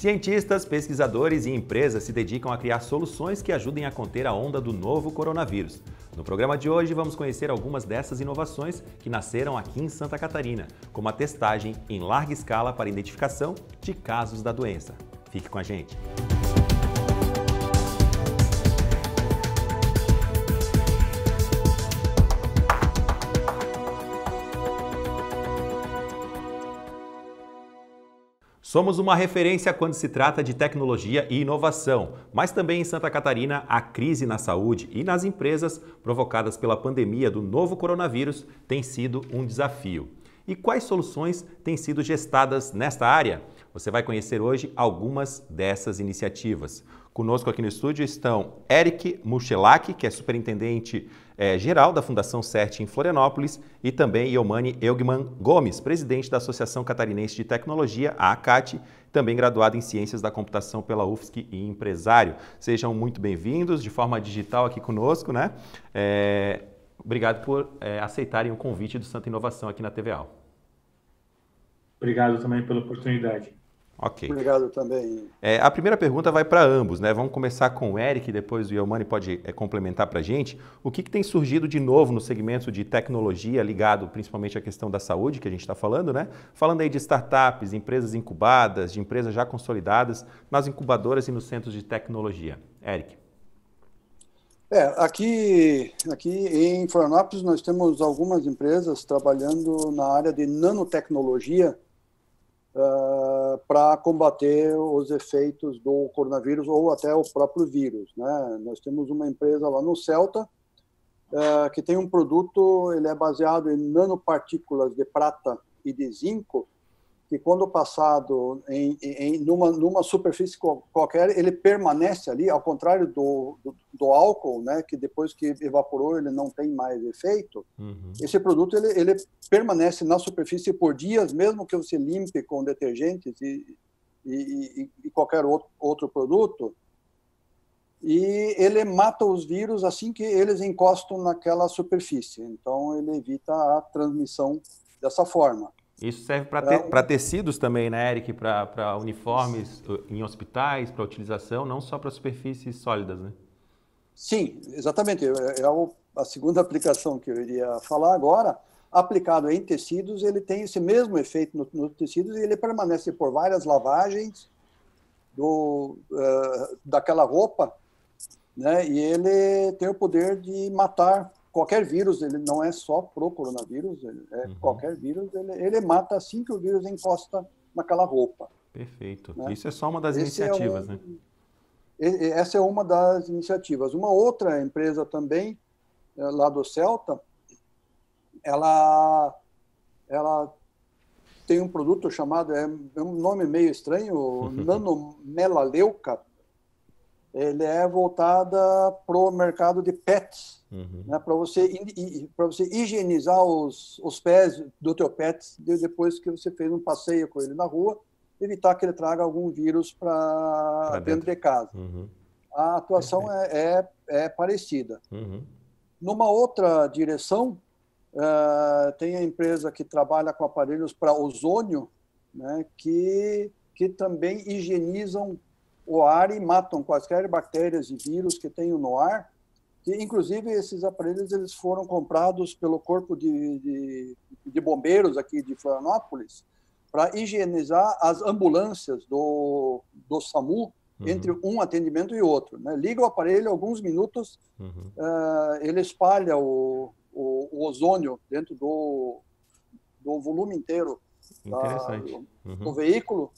Cientistas, pesquisadores e empresas se dedicam a criar soluções que ajudem a conter a onda do novo coronavírus. No programa de hoje, vamos conhecer algumas dessas inovações que nasceram aqui em Santa Catarina, como a testagem em larga escala para identificação de casos da doença. Fique com a gente! Somos uma referência quando se trata de tecnologia e inovação, mas também em Santa Catarina a crise na saúde e nas empresas provocadas pela pandemia do novo coronavírus tem sido um desafio. E quais soluções têm sido gestadas nesta área? Você vai conhecer hoje algumas dessas iniciativas. Conosco aqui no estúdio estão Eric Muchelak, que é superintendente geral da Fundação CERT em Florianópolis, e também Iomani Elgman Gomes, presidente da Associação Catarinense de Tecnologia, a ACAT, também graduado em Ciências da Computação pela UFSC e empresário. Sejam muito bem-vindos de forma digital aqui conosco, né? Obrigado por aceitarem o convite do Santa Inovação aqui na TVA. Obrigado também pela oportunidade. Ok. Obrigado também. A primeira pergunta vai para ambos, né? Vamos começar com o Eric, depois o Iomani pode complementar para a gente. O que tem surgido de novo no segmento de tecnologia, ligado principalmente à questão da saúde, que a gente está falando, né? Falando aí de startups, empresas incubadas, de empresas já consolidadas, nas incubadoras e nos centros de tecnologia. Eric. Aqui em Florianópolis nós temos algumas empresas trabalhando na área de nanotecnologia, para combater os efeitos do coronavírus ou até o próprio vírus, né? Nós temos uma empresa lá no Celta que tem um produto, ele é baseado em nanopartículas de prata e de zinco, que quando passado numa superfície qualquer, ele permanece ali, ao contrário do álcool, né, que depois que evaporou ele não tem mais efeito. Uhum. Esse produto ele permanece na superfície por dias, mesmo que você limpe com detergentes e qualquer outro produto, e ele mata os vírus assim que eles encostam naquela superfície. Então ele evita a transmissão dessa forma. Isso serve para tecidos também, né, Eric? Para uniformes em hospitais, para utilização, não só para superfícies sólidas, né? Sim, exatamente. A segunda aplicação que eu iria falar agora, aplicado em tecidos, ele tem esse mesmo efeito nos tecidos e ele permanece por várias lavagens daquela roupa, né? E ele tem o poder de matar qualquer vírus. Ele não é só pro coronavírus, qualquer vírus, ele mata assim que o vírus encosta naquela roupa. Perfeito. Né? Isso é só uma das iniciativas, né? Essa é uma das iniciativas. Uma outra empresa também, lá do Celta, ela tem um produto chamado, é um nome meio estranho, nanomelaleuca. Ele é voltada para o mercado de pets, né, para você higienizar os pés do teu pet depois que você fez um passeio com ele na rua, evitar que ele traga algum vírus para dentro de casa. A atuação é parecida. Numa outra direção, tem a empresa que trabalha com aparelhos para ozônio, né, que também higienizam o ar e matam quaisquer bactérias e vírus que tenham no ar. E, inclusive, esses aparelhos eles foram comprados pelo Corpo de Bombeiros aqui de Florianópolis para higienizar as ambulâncias do SAMU entre um atendimento e outro, né? Liga o aparelho, alguns minutos, ele espalha o ozônio dentro do volume inteiro do veículo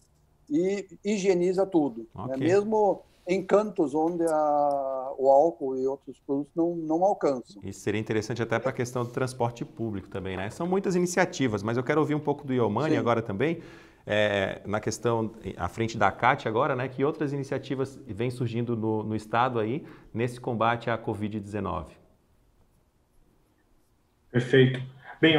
e higieniza tudo. Okay. Né? Mesmo em cantos onde o álcool e outros produtos não alcançam. Isso seria interessante até para a questão do transporte público também, né? São muitas iniciativas, mas eu quero ouvir um pouco do Iomani agora também, na questão, à frente da ACAT agora, né? Que outras iniciativas vêm surgindo no estado aí, nesse combate à Covid-19? Perfeito. Bem,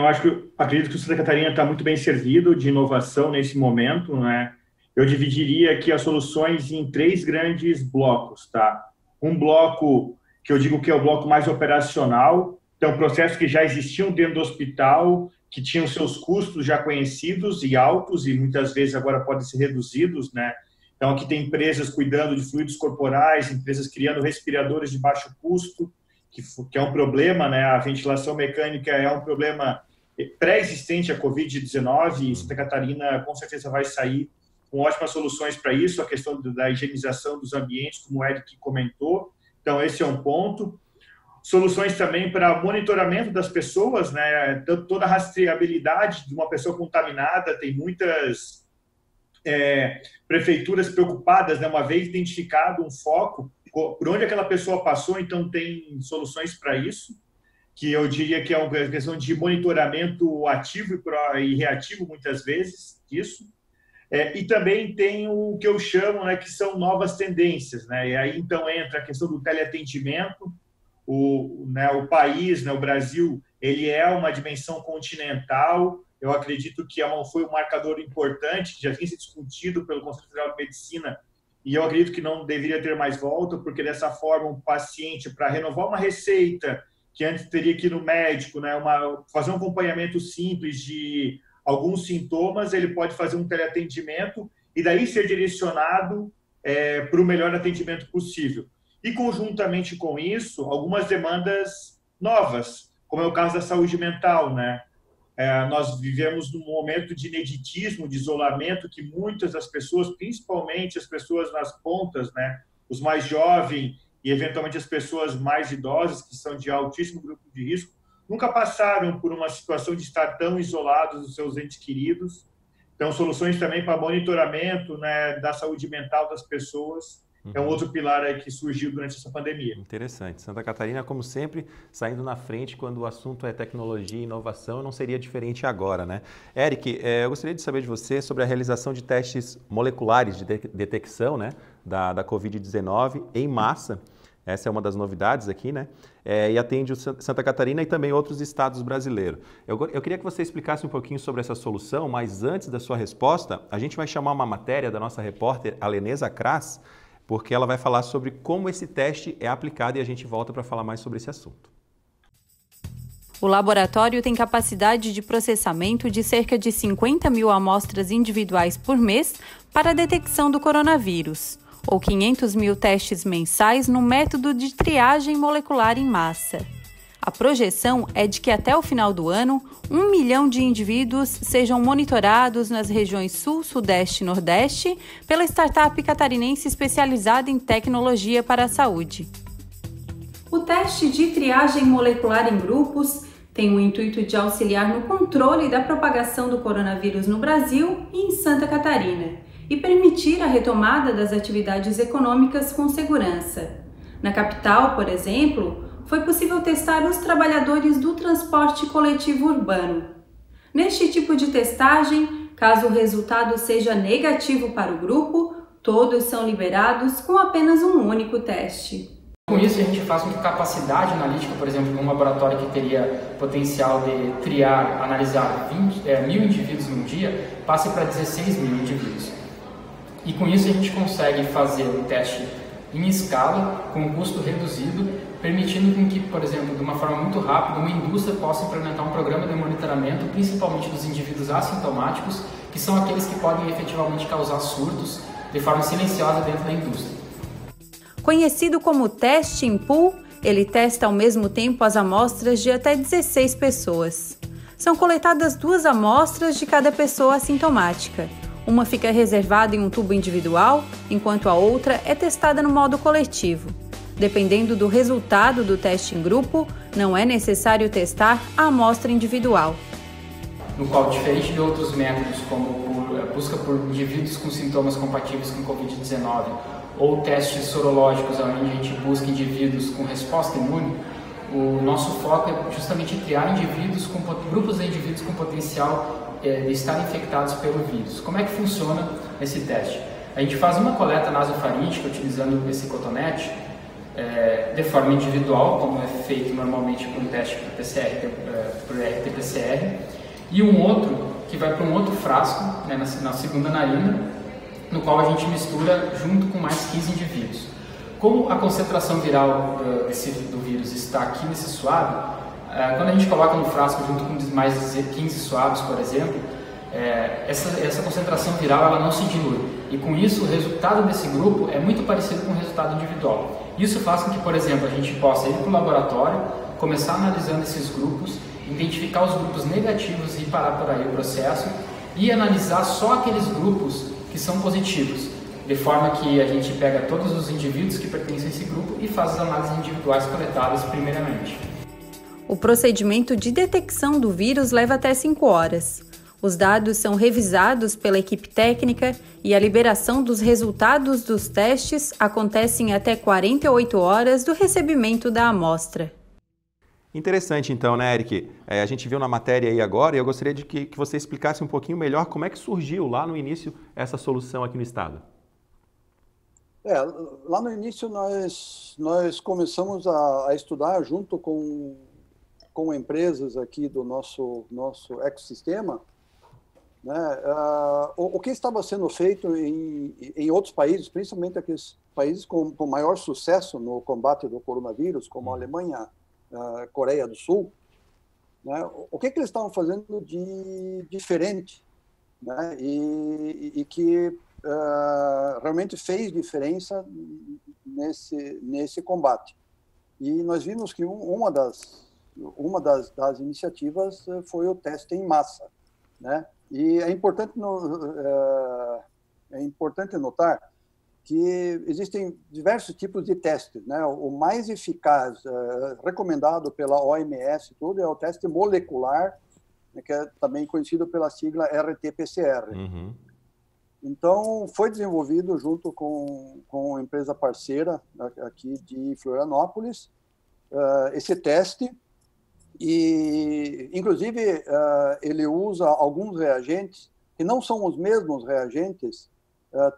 acredito que o Santa Catarina está muito bem servido de inovação nesse momento, né? Eu dividiria aqui as soluções em 3 grandes blocos, tá? Um bloco que eu digo que é o bloco mais operacional, então processos que já existiam dentro do hospital, que tinham seus custos já conhecidos e altos e muitas vezes agora podem ser reduzidos, né? Então, aqui tem empresas cuidando de fluidos corporais, empresas criando respiradores de baixo custo, que é um problema, né? A ventilação mecânica é um problema pré-existente à Covid-19 e Santa Catarina com certeza vai sair com ótimas soluções para isso, a questão da higienização dos ambientes, como o Eric comentou. Então, esse é um ponto. Soluções também para monitoramento das pessoas, né? Toda a rastreabilidade de uma pessoa contaminada, tem muitas prefeituras preocupadas, né? Uma vez identificado um foco, por onde aquela pessoa passou, então tem soluções para isso, que eu diria que é uma questão de monitoramento ativo e reativo, muitas vezes, isso. E também tem o que eu chamo, né, que são novas tendências, né? E aí, então, entra a questão do teleatendimento. O país, né, o Brasil, ele é uma dimensão continental. Eu acredito que foi um marcador importante, que já tinha sido discutido pelo Conselho Federal de Medicina, e eu acredito que não deveria ter mais volta, porque dessa forma um paciente, para renovar uma receita, que antes teria que ir no médico, né, fazer um acompanhamento simples de alguns sintomas, ele pode fazer um teleatendimento e daí ser direcionado para o melhor atendimento possível. E, conjuntamente com isso, algumas demandas novas, como é o caso da saúde mental, né? Nós vivemos num momento de ineditismo, de isolamento, que muitas das pessoas, principalmente as pessoas nas pontas, né? Os mais jovens e, eventualmente, as pessoas mais idosas, que são de altíssimo grupo de risco, nunca passaram por uma situação de estar tão isolados dos seus entes queridos. Então, soluções também para monitoramento, né, da saúde mental das pessoas. É um outro pilar aí que surgiu durante essa pandemia. Interessante. Santa Catarina, como sempre, saindo na frente quando o assunto é tecnologia e inovação, não seria diferente agora, né? Eric, eu gostaria de saber de você sobre a realização de testes moleculares de detecção, né, da Covid-19 em massa. Essa é uma das novidades aqui, né? E atende Santa Catarina e também outros estados brasileiros. Eu queria que você explicasse um pouquinho sobre essa solução, mas antes da sua resposta, a gente vai chamar uma matéria da nossa repórter Alenesa Kras, porque ela vai falar sobre como esse teste é aplicado e a gente volta para falar mais sobre esse assunto. O laboratório tem capacidade de processamento de cerca de 50 mil amostras individuais por mês para a detecção do coronavírus, ou 500 mil testes mensais no método de triagem molecular em massa. A projeção é de que até o final do ano, 1 milhão de indivíduos sejam monitorados nas regiões Sul, Sudeste e Nordeste pela startup catarinense especializada em tecnologia para a saúde. O teste de triagem molecular em grupos tem o intuito de auxiliar no controle da propagação do coronavírus no Brasil e em Santa Catarina e permitir a retomada das atividades econômicas com segurança. Na capital, por exemplo, foi possível testar os trabalhadores do transporte coletivo urbano. Neste tipo de testagem, caso o resultado seja negativo para o grupo, todos são liberados com apenas um único teste. Com isso, a gente faz com que a capacidade analítica, por exemplo, de um laboratório que teria potencial de triar, analisar 1.000 indivíduos num dia, passe para 16 mil indivíduos. E com isso, a gente consegue fazer um teste em escala, com um custo reduzido, permitindo com que, por exemplo, de uma forma muito rápida, uma indústria possa implementar um programa de monitoramento, principalmente dos indivíduos assintomáticos, que são aqueles que podem efetivamente causar surtos de forma silenciosa dentro da indústria. Conhecido como teste em pool, ele testa ao mesmo tempo as amostras de até 16 pessoas. São coletadas 2 amostras de cada pessoa assintomática. Uma fica reservada em um tubo individual, enquanto a outra é testada no modo coletivo. Dependendo do resultado do teste em grupo, não é necessário testar a amostra individual. No qual, diferente de outros métodos, como busca por indivíduos com sintomas compatíveis com Covid-19 ou testes sorológicos, onde a gente busca indivíduos com resposta imune, o nosso foco é justamente criar grupos de indivíduos com potencial de estar infectados pelo vírus. Como é que funciona esse teste? A gente faz uma coleta nasofaríngea utilizando esse cotonete de forma individual, como é feito normalmente por um teste por RT-PCR, e um outro que vai para um outro frasco, né, na segunda narina, no qual a gente mistura junto com mais 15 indivíduos. Como a concentração viral do vírus está aqui nesse suave, quando a gente coloca no frasco junto com mais 15 suaves, por exemplo, essa concentração viral ela não se dilui. E com isso, o resultado desse grupo é muito parecido com o resultado individual. Isso faz com que, por exemplo, a gente possa ir para o laboratório, começar analisando esses grupos, identificar os grupos negativos e parar por aí o processo e analisar só aqueles grupos que são positivos, de forma que a gente pega todos os indivíduos que pertencem a esse grupo e faz as análises individuais coletadas primeiramente. O procedimento de detecção do vírus leva até 5 horas. Os dados são revisados pela equipe técnica e a liberação dos resultados dos testes acontece em até 48 horas do recebimento da amostra. Interessante então, né, Eric? A gente viu na matéria aí agora e eu gostaria de que você explicasse um pouquinho melhor como é que surgiu lá no início essa solução aqui no estado. Lá no início nós começamos a estudar junto com empresas aqui do nosso ecossistema, né, o que estava sendo feito em outros países, principalmente aqueles países com maior sucesso no combate do coronavírus, como a Alemanha, a Coreia do Sul, né, o que eles estavam fazendo de diferente, né, e que realmente fez diferença nesse combate. E nós vimos que uma das iniciativas foi o teste em massa, né? E é importante notar que existem diversos tipos de testes, né? O mais eficaz, recomendado pela OMS, tudo, é o teste molecular, né, que é também conhecido pela sigla RT-PCR. Uhum. Então, foi desenvolvido junto com uma empresa parceira aqui de Florianópolis, esse teste, e, inclusive, ele usa alguns reagentes que não são os mesmos reagentes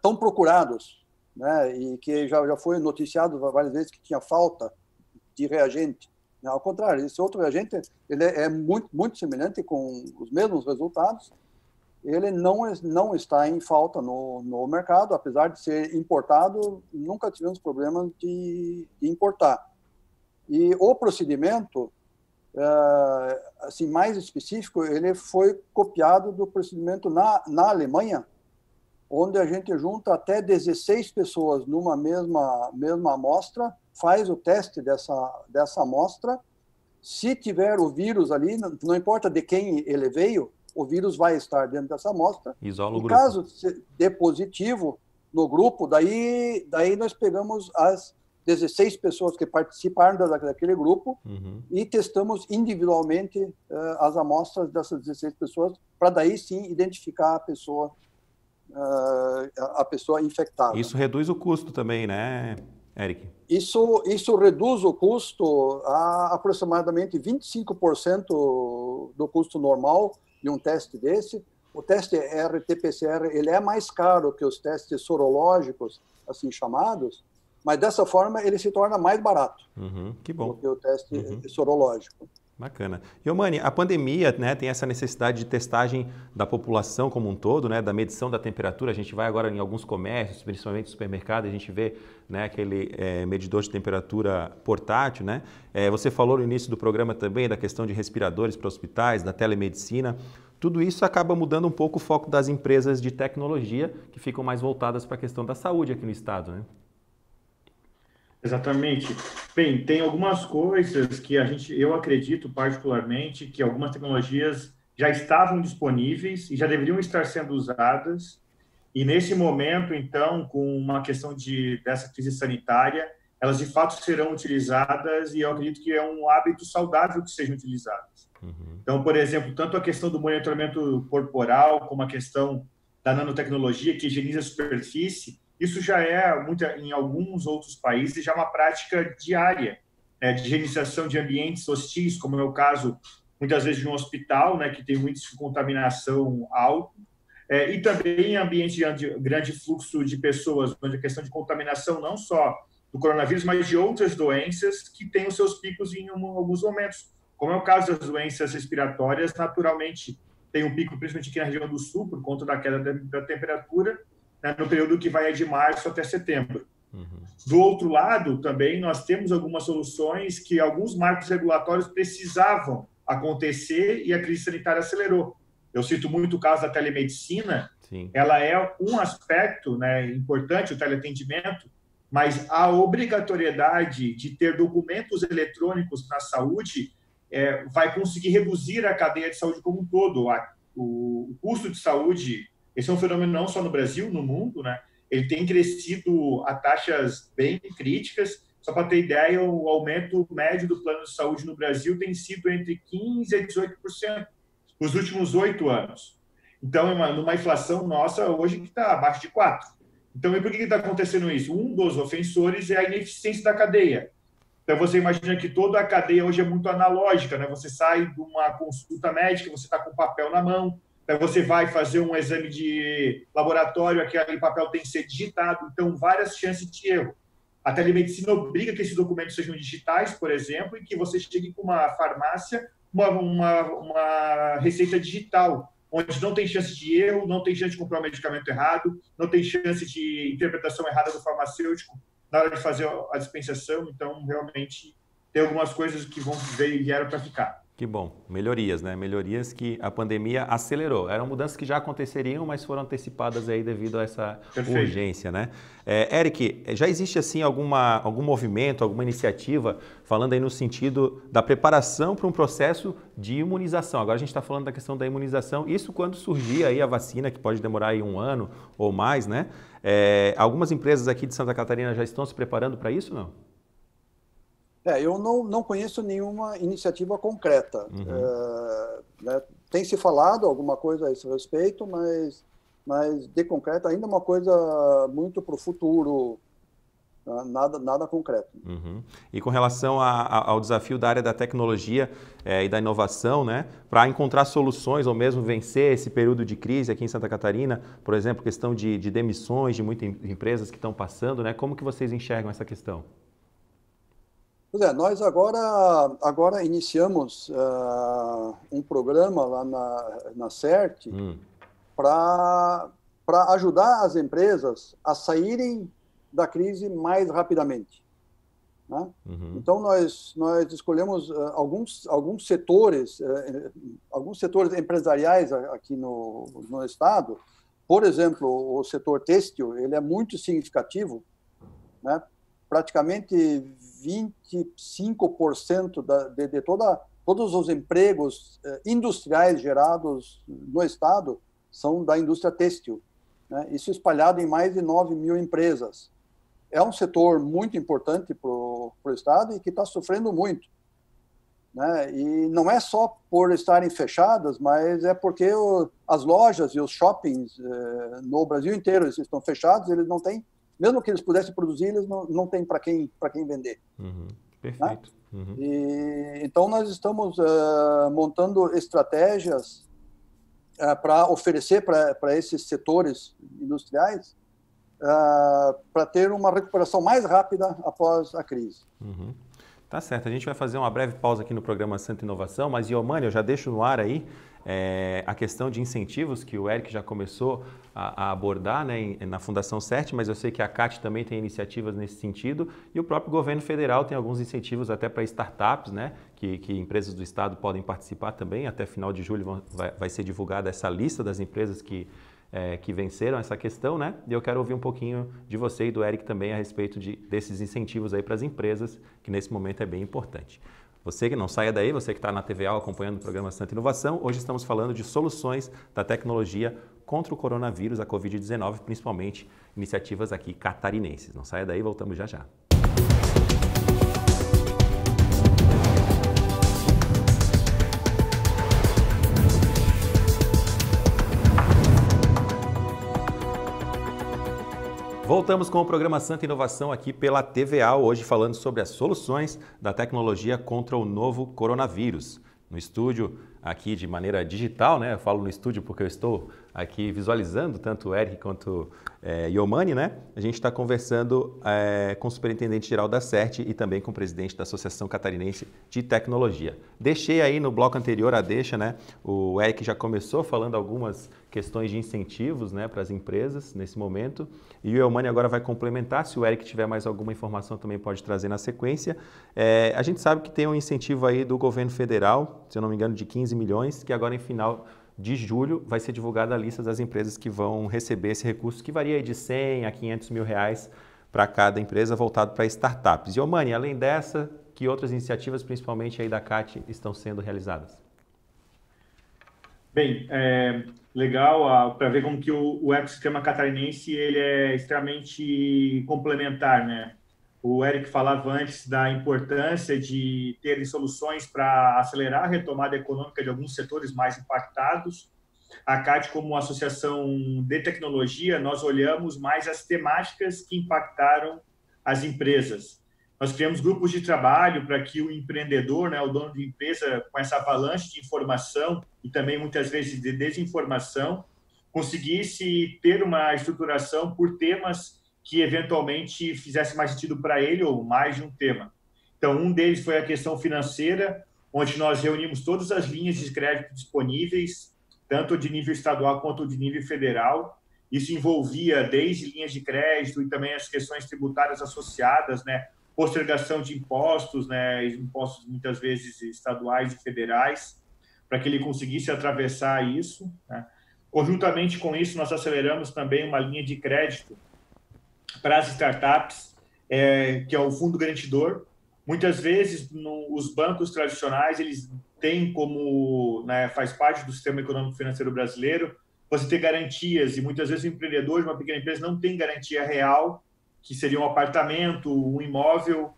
tão procurados, né, e que já foi noticiado várias vezes que tinha falta de reagente. Ao contrário, esse outro reagente ele é muito, muito semelhante, com os mesmos resultados. Ele não está em falta no mercado, apesar de ser importado, nunca tivemos problemas de importar. E o procedimento, assim, mais específico, ele foi copiado do procedimento na Alemanha, onde a gente junta até 16 pessoas numa mesma amostra, faz o teste dessa amostra. Se tiver o vírus ali, não importa de quem ele veio, o vírus vai estar dentro dessa amostra. Isola o grupo. Caso dê positivo no grupo, daí nós pegamos as 16 pessoas que participaram daquele grupo, uhum, e testamos individualmente as amostras dessas 16 pessoas, para daí sim identificar a pessoa infectada. Isso reduz o custo também, né, Eric? Isso reduz o custo a aproximadamente 25% do custo normal de um teste desse. O teste RT-PCR ele é mais caro que os testes sorológicos, assim chamados, mas dessa forma ele se torna mais barato, uhum, que bom, do que o teste sorológico. Bacana. Yomani, a pandemia, né, tem essa necessidade de testagem da população como um todo, né, da medição da temperatura. A gente vai agora em alguns comércios, principalmente no supermercado, a gente vê, né, aquele medidor de temperatura portátil, né? Você falou no início do programa também da questão de respiradores para hospitais, da telemedicina. Tudo isso acaba mudando um pouco o foco das empresas de tecnologia, que ficam mais voltadas para a questão da saúde aqui no estado, né? Exatamente. Bem, tem algumas coisas que eu acredito particularmente que algumas tecnologias já estavam disponíveis e já deveriam estar sendo usadas, e nesse momento, então, com uma questão dessa crise sanitária, elas de fato serão utilizadas, e eu acredito que é um hábito saudável que sejam utilizadas. Uhum. Então, por exemplo, tanto a questão do monitoramento corporal, como a questão da nanotecnologia que higieniza a superfície, isso já em alguns outros países, já é uma prática diária, né, de higienização de ambientes hostis, como é o caso, muitas vezes, de um hospital, né, que tem um índice de contaminação alto, e também em ambientes de grande fluxo de pessoas, onde a questão de contaminação não só do coronavírus, mas de outras doenças que têm os seus picos em alguns momentos, como é o caso das doenças respiratórias, naturalmente tem um pico, principalmente aqui na região do sul, por conta da queda da temperatura, né, no período que vai de março até setembro. Uhum. Do outro lado, também, nós temos algumas soluções que alguns marcos regulatórios precisavam acontecer e a crise sanitária acelerou. Eu cito muito o caso da telemedicina, Sim. Ela é um aspecto, né, importante, o teleatendimento, mas a obrigatoriedade de ter documentos eletrônicos na saúde vai conseguir reduzir a cadeia de saúde como um todo. O custo de saúde, esse é um fenômeno não só no Brasil, no mundo, né? Ele tem crescido a taxas bem críticas. Só para ter ideia, o aumento médio do plano de saúde no Brasil tem sido entre 15% a 18% nos últimos 8 anos. Então, numa inflação nossa hoje que está abaixo de 4%. Então, e por que está acontecendo isso? Um dos ofensores é a ineficiência da cadeia. Então, você imagina que toda a cadeia hoje é muito analógica, né? Você sai de uma consulta médica, você está com papel na mão, aí você vai fazer um exame de laboratório, aquele papel tem que ser digitado, então várias chances de erro. A telemedicina obriga que esses documentos sejam digitais, por exemplo, e que você chegue com uma farmácia, uma receita digital, onde não tem chance de erro, não tem chance de comprar um medicamento errado, não tem chance de interpretação errada do farmacêutico na hora de fazer a dispensação. Então, realmente, tem algumas coisas que vieram para ficar. Que bom. Melhorias, né? Melhorias que a pandemia acelerou. Eram mudanças que já aconteceriam, mas foram antecipadas aí devido a essa urgência, né? Eric, já existe assim algum movimento, alguma iniciativa falando aí no sentido da preparação para um processo de imunização? Agora a gente está falando da questão da imunização. Isso quando surgir aí a vacina, que pode demorar aí 1 ano ou mais, né? Algumas empresas aqui de Santa Catarina já estão se preparando para isso, não? Eu não conheço nenhuma iniciativa concreta. Né, tem se falado alguma coisa a esse respeito, mas de concreto ainda é uma coisa muito para o futuro, nada concreto. E com relação ao desafio da área da tecnologia e da inovação, né, para encontrar soluções ou mesmo vencer esse período de crise aqui em Santa Catarina, por exemplo, questão de demissões de muitas empresas que estão passando, né, como que vocês enxergam essa questão? Pois nós agora iniciamos um programa lá na CERT para ajudar as empresas a saírem da crise mais rapidamente. Né? Então, nós escolhemos alguns setores empresariais aqui no estado. Por exemplo, o setor têxtil, ele é muito significativo, né? Praticamente 25% de todos os empregos industriais gerados no estado são da indústria têxtil, né? Isso espalhado em mais de 9 mil empresas. É um setor muito importante para o estado e que está sofrendo muito, né? E não é só por estarem fechadas, mas é porque as lojas e os shoppings no Brasil inteiro eles estão fechados, eles não têm. Mesmo que eles pudessem produzir, eles não têm para quem vender. Perfeito. Né? Então, nós estamos montando estratégias para oferecer para esses setores industriais para ter uma recuperação mais rápida após a crise. Tá certo. A gente vai fazer uma breve pausa aqui no programa Santa Inovação, mas, Iomani, eu já deixo no ar aí a questão de incentivos que o Eric já começou a abordar, né, na Fundação CERT, mas eu sei que a CAT também tem iniciativas nesse sentido e o próprio governo federal tem alguns incentivos até para startups, né, que empresas do estado podem participar também. Até final de julho vai ser divulgada essa lista das empresas que venceram essa questão, né? E eu quero ouvir um pouquinho de você e do Eric também a respeito desses incentivos aí para as empresas, que nesse momento é bem importante. Você que não saia daí, você que está na TVA acompanhando o programa Santa Inovação, hoje estamos falando de soluções da tecnologia contra o coronavírus, a Covid-19, principalmente iniciativas aqui catarinenses. Não saia daí, voltamos já já. Voltamos com o programa Santa Inovação aqui pela TVA, hoje falando sobre as soluções da tecnologia contra o novo coronavírus. No estúdio, aqui de maneira digital, né? Eu falo no estúdio porque eu estou aqui visualizando tanto o Eric quanto Iomani, né? A gente está conversando com o superintendente-geral da CERT e também com o presidente da Associação Catarinense de Tecnologia. Deixei aí no bloco anterior a deixa, né? O Eric já começou falando algumas questões de incentivos, né, para as empresas nesse momento. E o Iomani agora vai complementar. Se o Eric tiver mais alguma informação, também pode trazer na sequência. A gente sabe que tem um incentivo aí do governo federal, se eu não me engano, de 15 milhões, que agora de julho, vai ser divulgada a lista das empresas que vão receber esse recurso, que varia de 100 a 500 mil reais para cada empresa, voltado para startups. E, Omani, além dessa, que outras iniciativas, principalmente aí da CAT, estão sendo realizadas? Bem, legal para ver como que o ecossistema catarinense ele é extremamente complementar, né? O Eric falava antes da importância de ter soluções para acelerar a retomada econômica de alguns setores mais impactados. A CAT, como uma associação de tecnologia, nós olhamos mais as temáticas que impactaram as empresas. Nós criamos grupos de trabalho para que o empreendedor, né, o dono de empresa, com essa avalanche de informação e também muitas vezes de desinformação, conseguisse ter uma estruturação por temas que eventualmente fizesse mais sentido para ele ou mais de um tema. Então, um deles foi a questão financeira, onde nós reunimos todas as linhas de crédito disponíveis, tanto de nível estadual quanto de nível federal. Isso envolvia desde linhas de crédito e também as questões tributárias associadas, né? Postergação de impostos, né? Impostos muitas vezes estaduais e federais, para que ele conseguisse atravessar isso, né? Conjuntamente com isso, nós aceleramos também uma linha de crédito para as startups, que é o Fundo Garantidor. Muitas vezes, os bancos tradicionais, eles têm como, né, faz parte do sistema econômico financeiro brasileiro, você ter garantias, e muitas vezes o empreendedor de uma pequena empresa não tem garantia real, que seria um apartamento, um imóvel.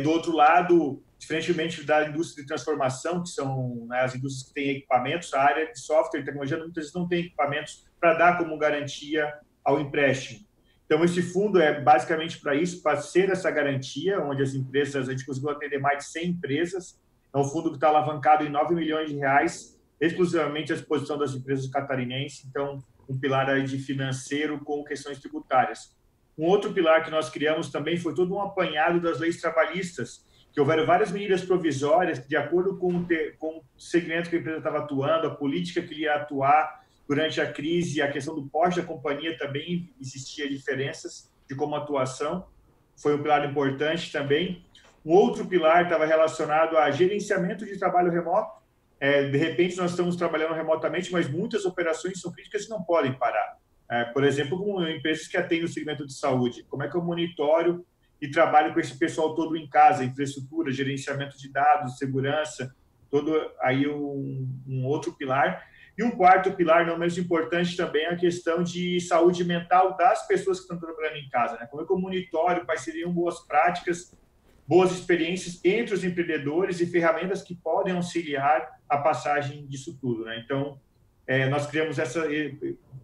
Do outro lado, diferentemente da indústria de transformação, que são, né, as indústrias que têm equipamentos, a área de software e tecnologia muitas vezes não tem equipamentos para dar como garantia ao empréstimo. Então, esse fundo é basicamente para isso, para ser essa garantia, onde as empresas, a gente conseguiu atender mais de 100 empresas. É um fundo que está alavancado em 9 milhões de reais, exclusivamente à disposição das empresas catarinenses. Então, um pilar aí de financeiro com questões tributárias. Um outro pilar que nós criamos também foi todo um apanhado das leis trabalhistas, que houveram várias medidas provisórias que, de acordo com o segmento que a empresa estava atuando, a política que ele ia atuar, durante a crise, a questão do porte da companhia também existia diferenças de como atuação, foi um pilar importante também. Um outro pilar estava relacionado a gerenciamento de trabalho remoto. De repente, nós estamos trabalhando remotamente, mas muitas operações são críticas e não podem parar. Por exemplo, com empresas que atendem o segmento de saúde. Como é que eu monitoro e trabalho com esse pessoal todo em casa, infraestrutura, gerenciamento de dados, segurança, todo aí um outro pilar. E um quarto pilar, não menos importante também, é a questão de saúde mental das pessoas que estão trabalhando em casa, né? Como é que eu monitoro quais seriam boas práticas, boas experiências entre os empreendedores e ferramentas que podem auxiliar a passagem disso tudo, né? Então, nós criamos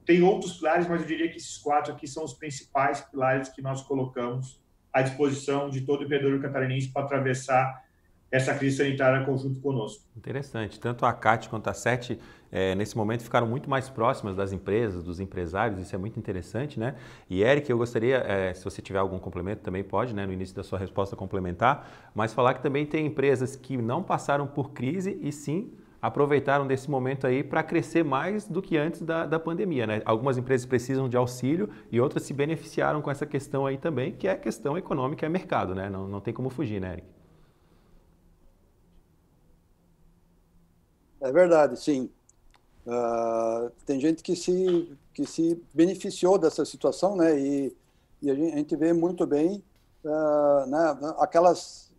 tem outros pilares, mas eu diria que esses 4 aqui são os principais pilares que nós colocamos à disposição de todo empreendedor catarinense para atravessar essa crise sanitária conjunto conosco. Interessante. Tanto a CAT quanto a CET, nesse momento, ficaram muito mais próximas das empresas, dos empresários. Isso é muito interessante, né? E, Eric, eu gostaria, se você tiver algum complemento, também pode, né, no início da sua resposta, complementar, mas falar que também tem empresas que não passaram por crise e, sim, aproveitaram desse momento aí para crescer mais do que antes da pandemia, né? Algumas empresas precisam de auxílio e outras se beneficiaram com essa questão aí também, que é a questão econômica e mercado, né? Não tem como fugir, né, Eric? É verdade, sim. Tem gente que se beneficiou dessa situação, né? E a gente vê muito bem, né, aquelas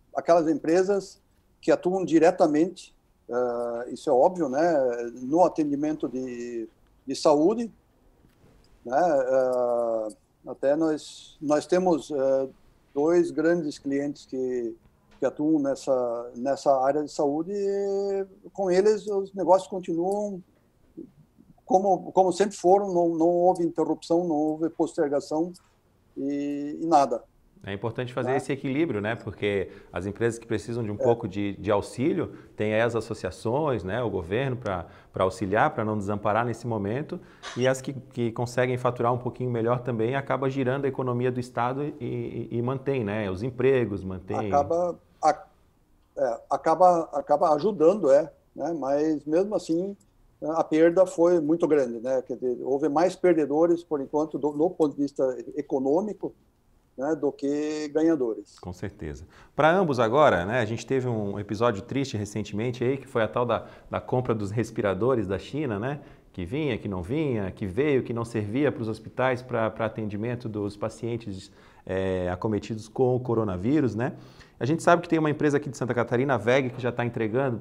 empresas que atuam diretamente, isso é óbvio, né? No atendimento de saúde, né? Até nós temos 2 grandes clientes que atuam nessa área de saúde, e com eles os negócios continuam como sempre foram, não houve interrupção, não houve postergação e nada. É importante fazer esse equilíbrio, né? Porque as empresas que precisam de um pouco de auxílio, tem aí as associações, né? O governo para auxiliar, para não desamparar nesse momento, e as que conseguem faturar um pouquinho melhor também, acaba girando a economia do Estado e mantém, né? Os empregos, mantém... Acaba ajudando, né? Mas mesmo assim a perda foi muito grande, né? Quer dizer, houve mais perdedores por enquanto no ponto de vista econômico, né, do que ganhadores. Com certeza. Para ambos agora, né, a gente teve um episódio triste recentemente aí, que foi a tal da compra dos respiradores da China, né? Que vinha, que não vinha, que veio, que não servia para os hospitais para atendimento dos pacientes acometidos com o coronavírus, né? A gente sabe que tem uma empresa aqui de Santa Catarina, a WEG, que já está entregando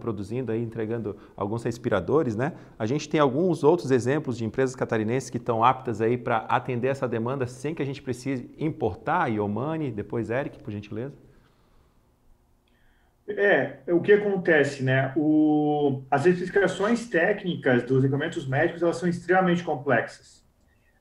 alguns respiradores, né? A gente tem alguns outros exemplos de empresas catarinenses que estão aptas aí para atender essa demanda sem que a gente precise importar. Iomani, depois Eric, por gentileza. O que acontece, né? As especificações técnicas dos equipamentos médicos, elas são extremamente complexas.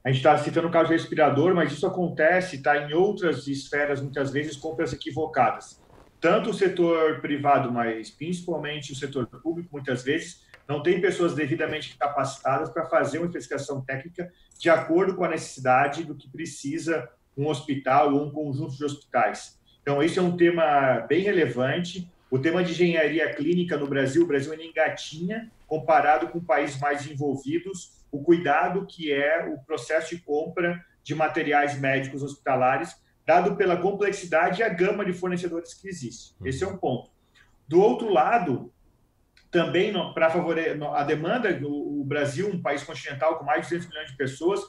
A gente está citando o caso do respirador, mas isso acontece, tá, em outras esferas, muitas vezes, compras equivocadas. Tanto o setor privado, mas principalmente o setor público, muitas vezes, não tem pessoas devidamente capacitadas para fazer uma especificação técnica de acordo com a necessidade do que precisa um hospital ou um conjunto de hospitais. Então, esse é um tema bem relevante. O tema de engenharia clínica no Brasil, o Brasil ainda engatinha, comparado com países mais envolvidos, o cuidado que é o processo de compra de materiais médicos hospitalares, dado pela complexidade e a gama de fornecedores que existe. Esse é um ponto. Do outro lado, também para favorecer a demanda, o Brasil, um país continental com mais de 200 milhões de pessoas,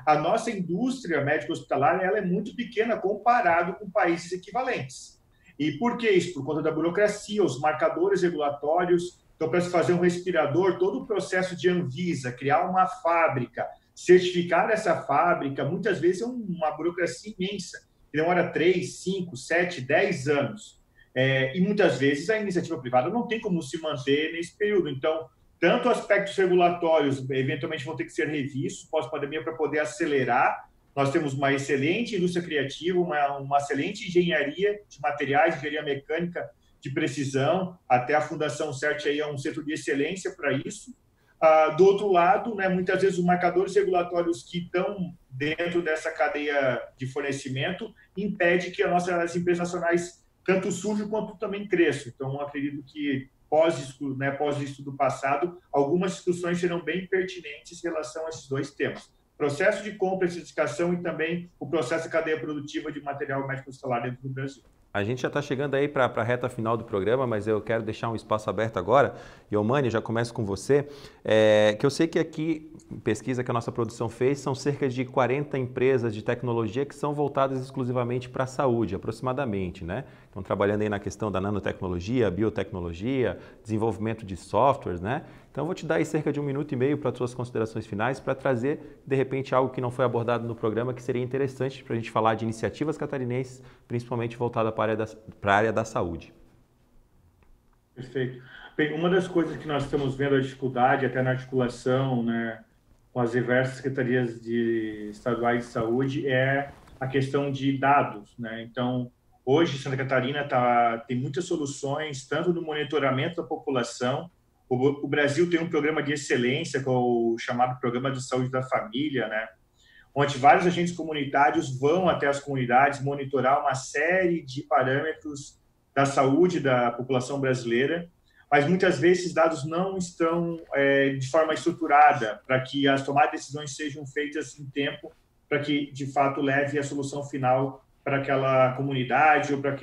a nossa indústria médico-hospitalar ela é muito pequena comparado com países equivalentes. E por que isso? Por conta da burocracia, os marcadores regulatórios. Então, para se fazer um respirador, todo o processo de Anvisa, criar uma fábrica, certificar essa fábrica, muitas vezes é uma burocracia imensa, que demora 3, 5, 7, 10 anos. E muitas vezes a iniciativa privada não tem como se manter nesse período. Então, tanto aspectos regulatórios eventualmente vão ter que ser revistos pós-pandemia para poder acelerar. Nós temos uma excelente indústria criativa, uma excelente engenharia de materiais, engenharia mecânica de precisão, até a Fundação CERT aí é um centro de excelência para isso. Do outro lado, né, muitas vezes os marcadores regulatórios que estão dentro dessa cadeia de fornecimento impede que as empresas nacionais tanto surjam quanto também cresçam. Então, acredito que pós-estudo do passado, algumas discussões serão bem pertinentes em relação a esses dois temas. Processo de compra e certificação e também o processo de cadeia produtiva de material médico-hospitalar dentro do Brasil. A gente já está chegando aí para a reta final do programa, mas eu quero deixar um espaço aberto agora. Iomani, já começo com você, que eu sei que aqui, pesquisa que a nossa produção fez, são cerca de 40 empresas de tecnologia que são voltadas exclusivamente para a saúde, aproximadamente, né? Estão trabalhando aí na questão da nanotecnologia, biotecnologia, desenvolvimento de softwares, né? Então, eu vou te dar aí cerca de 1 minuto e meio para as suas considerações finais, para trazer, de repente, algo que não foi abordado no programa, que seria interessante para a gente falar de iniciativas catarinenses, principalmente voltada para a área da saúde. Perfeito. Bem, uma das coisas que nós estamos vendo a dificuldade, até na articulação, né, com as diversas secretarias estaduais de saúde, é a questão de dados, né? Então, hoje, Santa Catarina tem muitas soluções, tanto no monitoramento da população. O Brasil tem um programa de excelência, que é o chamado Programa de Saúde da Família, né? Onde vários agentes comunitários vão até as comunidades monitorar uma série de parâmetros da saúde da população brasileira, mas muitas vezes esses dados não estão de forma estruturada para que as tomadas de decisões sejam feitas em tempo, para que, de fato, leve a solução final para aquela comunidade ou para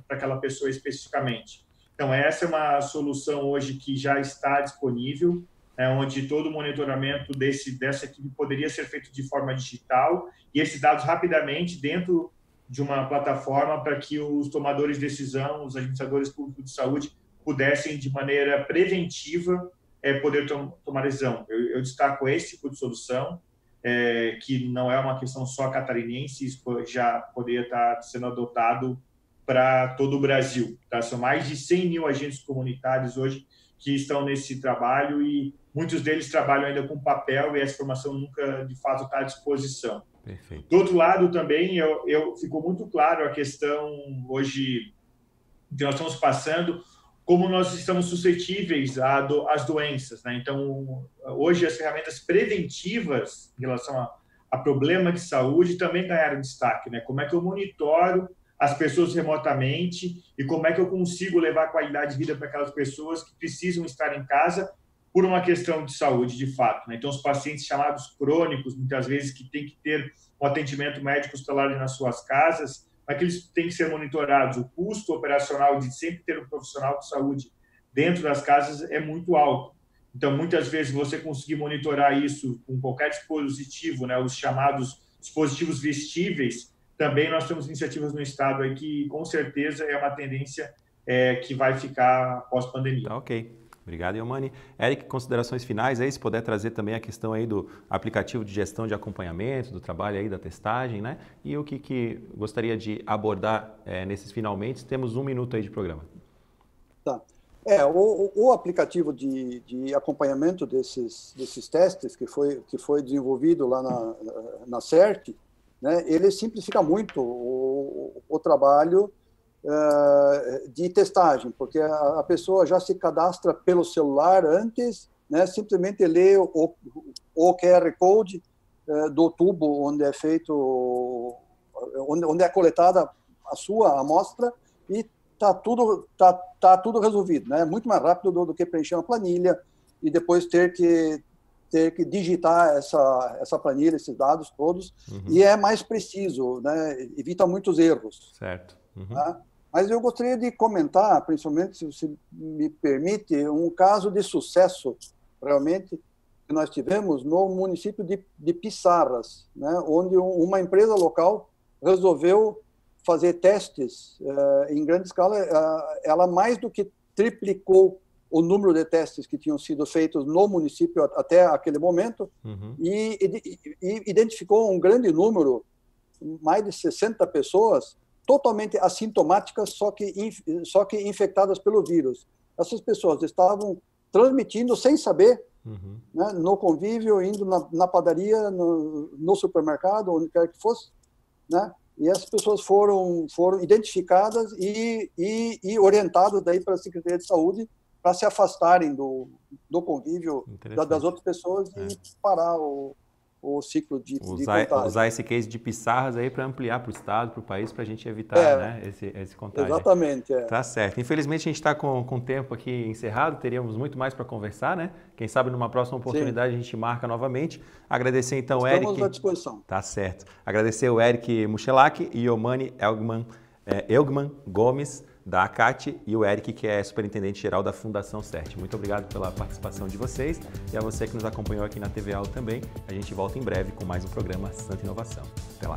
aquela pessoa especificamente. Então, essa é uma solução hoje que já está disponível, onde todo o monitoramento dessa equipe poderia ser feito de forma digital e esses dados rapidamente dentro de uma plataforma para que os tomadores de decisão, os administradores públicos de saúde, pudessem, de maneira preventiva, poder tomar decisão. Eu destaco esse tipo de solução, que não é uma questão só catarinense, isso já poderia estar sendo adotado para todo o Brasil. Tá? São mais de 100 mil agentes comunitários hoje que estão nesse trabalho e muitos deles trabalham ainda com papel e essa informação nunca, de fato, está à disposição. Perfeito. Do outro lado, também, ficou muito claro a questão hoje que nós estamos passando, como nós estamos suscetíveis às doenças, né? Então, hoje, as ferramentas preventivas em relação a problema de saúde também ganharam destaque, né? Como é que eu monitoro as pessoas remotamente e como é que eu consigo levar qualidade de vida para aquelas pessoas que precisam estar em casa por uma questão de saúde, de fato, né? Então, os pacientes chamados crônicos, muitas vezes, que têm que ter um atendimento médico hospitalar nas suas casas, mas que eles têm que ser monitorados. O custo operacional de sempre ter um profissional de saúde dentro das casas é muito alto. Então, muitas vezes, você conseguir monitorar isso com qualquer dispositivo, né, os chamados dispositivos vestíveis, também nós temos iniciativas no Estado aí que, com certeza, é uma tendência que vai ficar pós-pandemia. Tá, ok. Obrigado, Iomani. Eric, considerações finais aí, se puder trazer também a questão aí do aplicativo de gestão de acompanhamento, do trabalho aí da testagem, né? E o que gostaria de abordar nesses finalmente. Temos 1 minuto aí de programa. Tá. O aplicativo de acompanhamento desses testes que foi desenvolvido lá na CERT, né, ele simplifica muito o trabalho de testagem, porque a pessoa já se cadastra pelo celular antes, né, simplesmente lê o QR Code do tubo onde é feito, onde é coletada a sua amostra e tá tudo resolvido, né? Muito mais rápido do que preencher uma planilha e depois ter que digitar essa planilha, esses dados todos, e é mais preciso, né? Evita muitos erros. Certo. Tá? Mas eu gostaria de comentar, principalmente, se você me permite, um caso de sucesso, realmente, que nós tivemos no município de Pissarras, né? Onde uma empresa local resolveu fazer testes em grande escala. Ela mais do que triplicou o número de testes que tinham sido feitos no município até aquele momento, e identificou um grande número, mais de 60 pessoas, totalmente assintomáticas, só que infectadas pelo vírus. Essas pessoas estavam transmitindo sem saber, né, no convívio, indo na padaria, no supermercado, onde quer que fosse, né? E essas pessoas foram identificadas e orientadas daí para a Secretaria de Saúde para se afastarem do convívio das outras pessoas e parar o ciclo de contágio. Usar esse case de Pissarras aí para ampliar para o estado, para o país, para a gente evitar, né, esse contágio. Exatamente. Tá certo. Infelizmente a gente está com o tempo aqui encerrado, teríamos muito mais para conversar, né? Quem sabe numa próxima oportunidade a gente marca novamente. Agradecer então o Eric. Estamos à disposição. Tá certo. Agradecer o Eric Muchelak e Iomani Elgman Gomes, da ACAT, e o Eric, que é superintendente-geral da Fundação CERT. Muito obrigado pela participação de vocês e a você que nos acompanhou aqui na TV Aula também. A gente volta em breve com mais um programa Santa Inovação. Até lá.